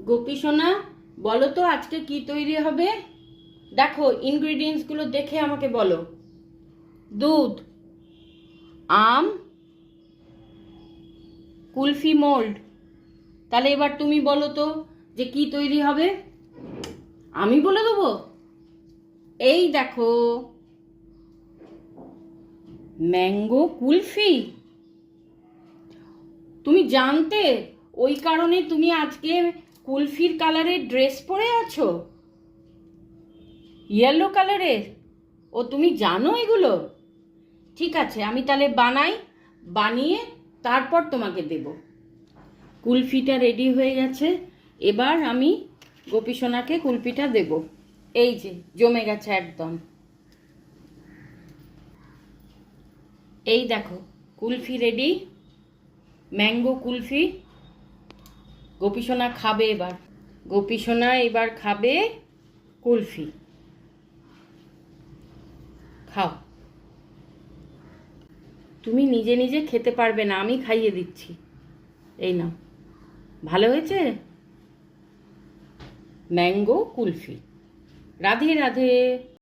গোপী সোনা, বলো তো আজকে কি তৈরি হবে? দেখো ইনগ্রিডিয়েন্টস গুলো দেখে আমাকে বলো। দুধ, আম, কুলফি মোল্ড। তাহলে এবার তুমি বলো তো যে কি তৈরি হবে। আমি বলে দেবো। এই দেখো, ম্যাঙ্গো কুলফি। তুমি জানতে? ওই কারণে তুমি আজকে কুলফির কালারের ড্রেস পরে আছো, ইয়েলো কালারের। ও তুমি জানো এগুলো? ঠিক আছে, আমি তাহলে বানাই, বানিয়ে তারপর তোমাকে দেব। কুলফিটা রেডি হয়ে গেছে। এবার আমি গোপী সোনাকে কুলফিটা দেব। এই যে জমে গেছে একদম। এই দেখো, কুলফি রেডি, ম্যাঙ্গো কুলফি। গোপী সোনা খাবে এবার। গোপী সোনা এবার খাবে কুলফি। খাও। তুমি নিজে নিজে খেতে পারবে না, আমি খাইয়ে দিচ্ছি। এই নাও। ভালো হয়েছে? ম্যাঙ্গো কুলফি। রাধে রাধে।